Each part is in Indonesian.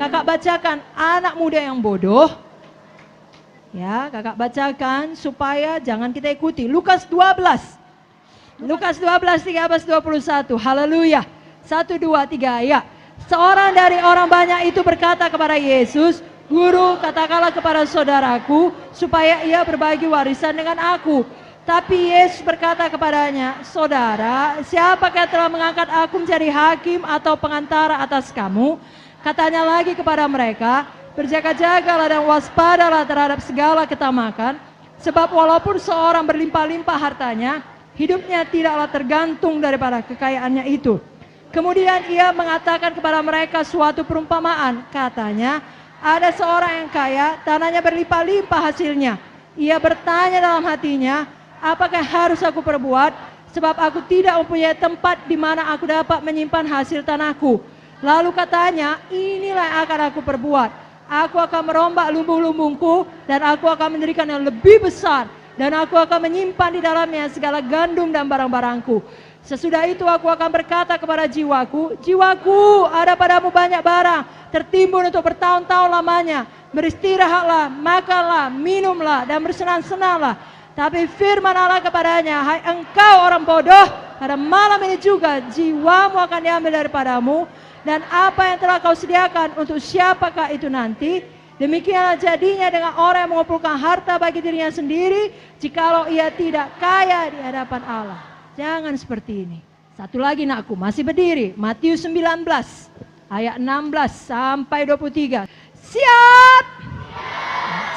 Kakak bacakan anak muda yang bodoh. Ya, kakak bacakan supaya jangan kita ikuti. Lukas 12. Lukas 12, 13-21. Haleluya. 1, 2, 3, ya. Seorang dari orang banyak itu berkata kepada Yesus, Guru, katakanlah kepada saudaraku supaya ia berbagi warisan dengan aku. Tapi Yesus berkata kepadanya, Saudara, siapakah yang telah mengangkat aku menjadi hakim atau pengantara atas kamu? Katanya lagi kepada mereka, berjaga-jagalah dan waspadalah terhadap segala ketamakan, sebab walaupun seorang berlimpah-limpah hartanya, hidupnya tidaklah tergantung daripada kekayaannya itu. Kemudian ia mengatakan kepada mereka suatu perumpamaan. Katanya, ada seorang yang kaya, tanahnya berlimpah-limpah hasilnya. Ia bertanya dalam hatinya, apakah harus aku perbuat? Sebab aku tidak mempunyai tempat di mana aku dapat menyimpan hasil tanahku. Lalu katanya, inilah yang akan aku perbuat. Aku akan merombak lumbung-lumbungku dan aku akan mendirikan yang lebih besar. Dan aku akan menyimpan di dalamnya segala gandum dan barang-barangku. Sesudah itu aku akan berkata kepada jiwaku, Jiwaku, ada padamu banyak barang, tertimbun untuk bertahun-tahun lamanya. Beristirahatlah, makanlah, minumlah, dan bersenang-senanglah. Tapi firman Allah kepadanya, hai engkau orang bodoh, pada malam ini juga jiwamu akan diambil daripadamu. Dan apa yang telah kau sediakan untuk siapakah itu nanti? Demikianlah jadinya dengan orang yang mengumpulkan harta bagi dirinya sendiri, jikalau ia tidak kaya di hadapan Allah. Jangan seperti ini. Satu lagi nakku, masih berdiri. Matius 19 ayat 16 sampai 23. Siap?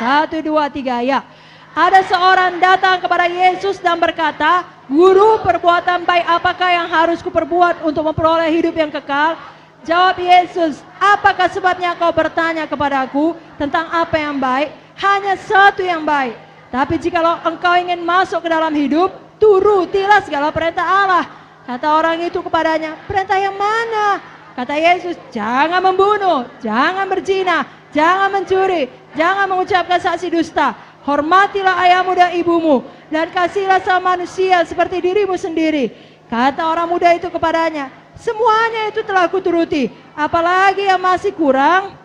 1, 2, 3, ya. Ada seorang datang kepada Yesus dan berkata, Guru, perbuatan baik apakah yang harus kuperbuat untuk memperoleh hidup yang kekal? Jawab Yesus, apakah sebabnya kau bertanya kepadaku tentang apa yang baik? Hanya satu yang baik. Tapi jikalau engkau ingin masuk ke dalam hidup, turutilah segala perintah Allah. Kata orang itu kepadanya, perintah yang mana? Kata Yesus, jangan membunuh, jangan berzina, jangan mencuri, jangan mengucapkan saksi dusta. Hormatilah ayahmu dan ibumu, dan kasihilah sama manusia seperti dirimu sendiri. Kata orang muda itu kepadanya, semuanya itu telah kuturuti, apalagi yang masih kurang?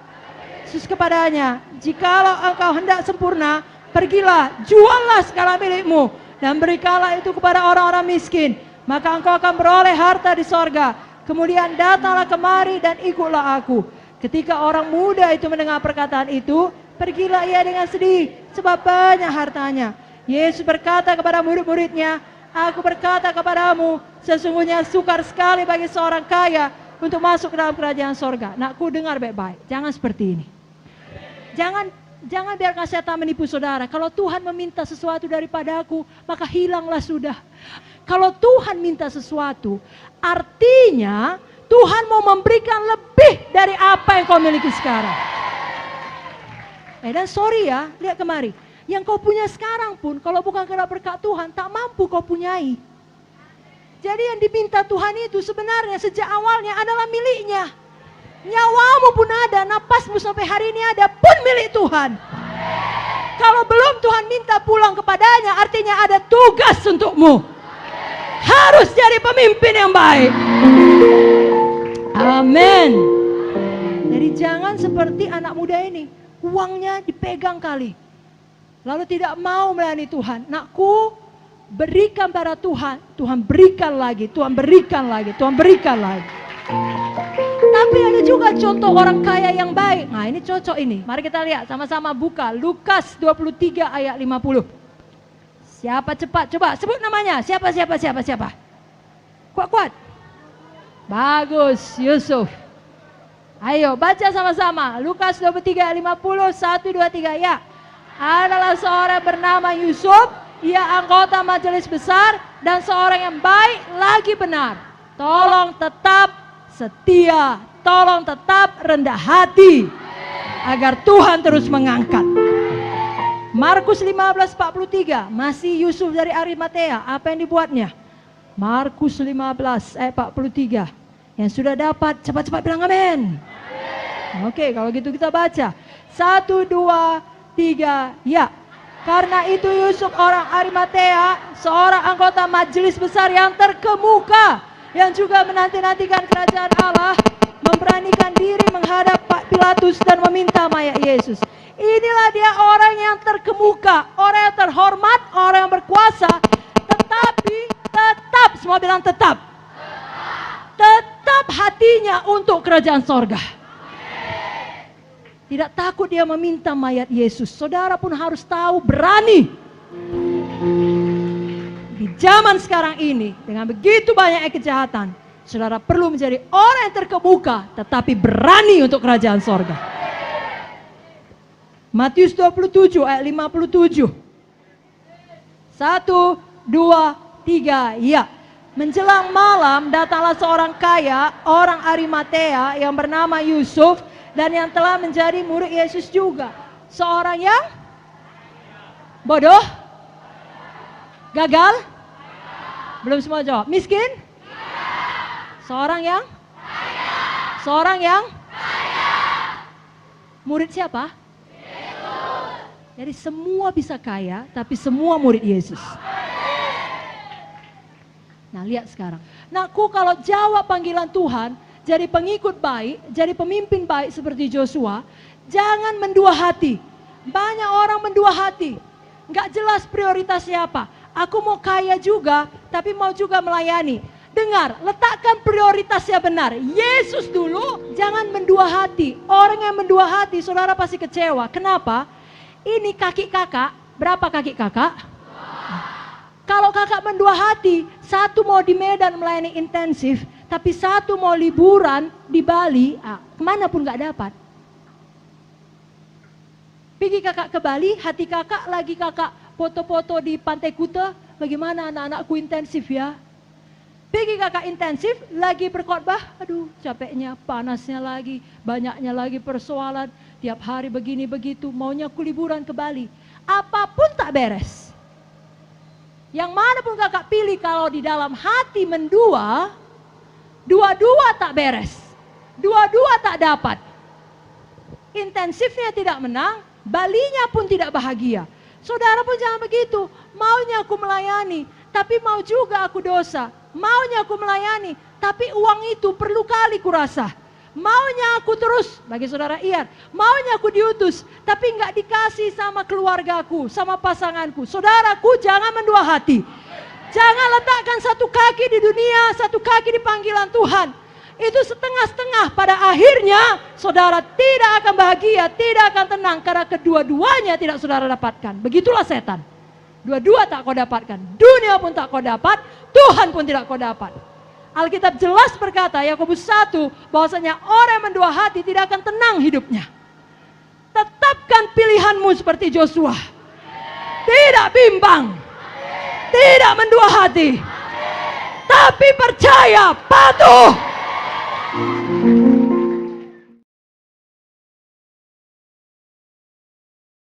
Yesus kepadanya, jikalau engkau hendak sempurna, pergilah, juallah segala milikmu, dan berikanlah itu kepada orang-orang miskin, maka engkau akan beroleh harta di sorga. Kemudian datanglah kemari dan ikutlah aku. Ketika orang muda itu mendengar perkataan itu, pergilah ia dengan sedih, sebab banyak hartanya. Yesus berkata kepada murid-muridnya, aku berkata kepadamu, sesungguhnya sukar sekali bagi seorang kaya untuk masuk ke dalam kerajaan sorga. Nakku, dengar baik-baik, jangan seperti ini. Jangan biarkan setan menipu saudara. Kalau Tuhan meminta sesuatu daripadaku, maka hilanglah sudah. Kalau Tuhan minta sesuatu, artinya Tuhan mau memberikan lebih dari apa yang kau miliki sekarang. Dan sorry ya, lihat kemari. Yang kau punya sekarang pun, kalau bukan karena berkat Tuhan, tak mampu kau punyai. Jadi yang diminta Tuhan itu sebenarnya sejak awalnya adalah miliknya. Nyawamu pun ada, napasmu sampai hari ini ada, pun milik Tuhan. Kalau belum Tuhan minta pulang kepadanya, artinya ada tugas untukmu. Harus jadi pemimpin yang baik. Amin. Jadi jangan seperti anak muda ini, uangnya dipegang kali, lalu tidak mau melayani Tuhan. Nakku, berikan pada Tuhan, Tuhan berikan lagi, Tuhan berikan lagi, Tuhan berikan lagi. Tapi ada juga contoh orang kaya yang baik. Nah ini cocok ini, mari kita lihat sama-sama buka Lukas 23 ayat 50. Siapa cepat, coba sebut namanya, siapa. Kuat. Bagus, Yusuf. Ayo baca sama-sama. Lukas 23 ayat 50, 1, 2, 3, ya. Adalah seorang bernama Yusuf, ia anggota majelis besar dan seorang yang baik lagi benar. Tolong tetap setia, tolong tetap rendah hati agar Tuhan terus mengangkat. Markus 15:43, masih Yusuf dari Arimatea, apa yang dibuatnya? Markus 15 ayat 43. Yang sudah dapat cepat-cepat bilang amin. Oke, kalau gitu kita baca. 1, 2, 3, ya. Karena itu Yusuf orang Arimatea, seorang anggota majelis besar yang terkemuka yang juga menanti-nantikan kerajaan Allah, memberanikan diri menghadap Pak Pilatus dan meminta mayat Yesus. Inilah dia orang yang terkemuka, orang yang terhormat, orang yang berkuasa, tetapi tetap, semua bilang tetap hatinya untuk kerajaan sorga. Tidak takut dia meminta mayat Yesus. Saudara pun harus tahu, berani. Di zaman sekarang ini, dengan begitu banyak kejahatan, saudara perlu menjadi orang yang terkemuka, tetapi berani untuk kerajaan sorga. Matius 27 ayat 57. 1, 2, 3, ya. Menjelang malam datanglah seorang kaya, orang Arimatea yang bernama Yusuf, dan yang telah menjadi murid Yesus juga. Seorang yang bodoh? Gagal? Belum semua jawab. Miskin? Seorang yang? Seorang yang? Murid siapa? Jadi semua bisa kaya, tapi semua murid Yesus. Nah, lihat sekarang. Nakku, kalau jawab panggilan Tuhan, jadi pengikut baik, jadi pemimpin baik seperti Joshua, jangan mendua hati. Banyak orang mendua hati. Nggak jelas prioritasnya apa. Aku mau kaya juga, tapi mau juga melayani. Dengar, letakkan prioritasnya benar. Yesus dulu, jangan mendua hati. Orang yang mendua hati, saudara pasti kecewa. Kenapa? Ini kaki kakak, berapa kaki kakak? Kalau kakak mendua hati, satu mau di Medan melayani intensif, tapi satu mau liburan di Bali, kemana pun gak dapat. Pergi kakak ke Bali, hati kakak lagi kakak foto-foto di Pantai Kuta, bagaimana anak-anakku intensif ya. Pergi kakak intensif, lagi berkhotbah, aduh capeknya, panasnya lagi, banyaknya lagi persoalan, tiap hari begini begitu, maunya aku liburan ke Bali. Apapun tak beres. Yang mana pun kakak pilih, kalau di dalam hati mendua, dua-dua tak beres. Dua-dua tak dapat. Intensifnya tidak menang, Balinya pun tidak bahagia. Saudara pun jangan begitu. Maunya aku melayani, tapi mau juga aku dosa. Maunya aku melayani, tapi uang itu perlu kali kurasa. Maunya aku terus, bagi saudara Ian, maunya aku diutus, tapi nggak dikasih sama keluargaku, sama pasanganku. Saudaraku, jangan mendua hati. Jangan letakkan satu kaki di dunia, satu kaki di panggilan Tuhan. Itu setengah-setengah, pada akhirnya saudara tidak akan bahagia, tidak akan tenang, karena kedua-duanya tidak saudara dapatkan. Begitulah setan. Dua-dua tak kau dapatkan, dunia pun tak kau dapat, Tuhan pun tidak kau dapat. Alkitab jelas berkata, Yakobus 1, bahwasanya orang yang mendua hati tidak akan tenang hidupnya. Tetapkan pilihanmu seperti Joshua. Tidak bimbang. Tidak mendua hati. Tapi percaya, patuh.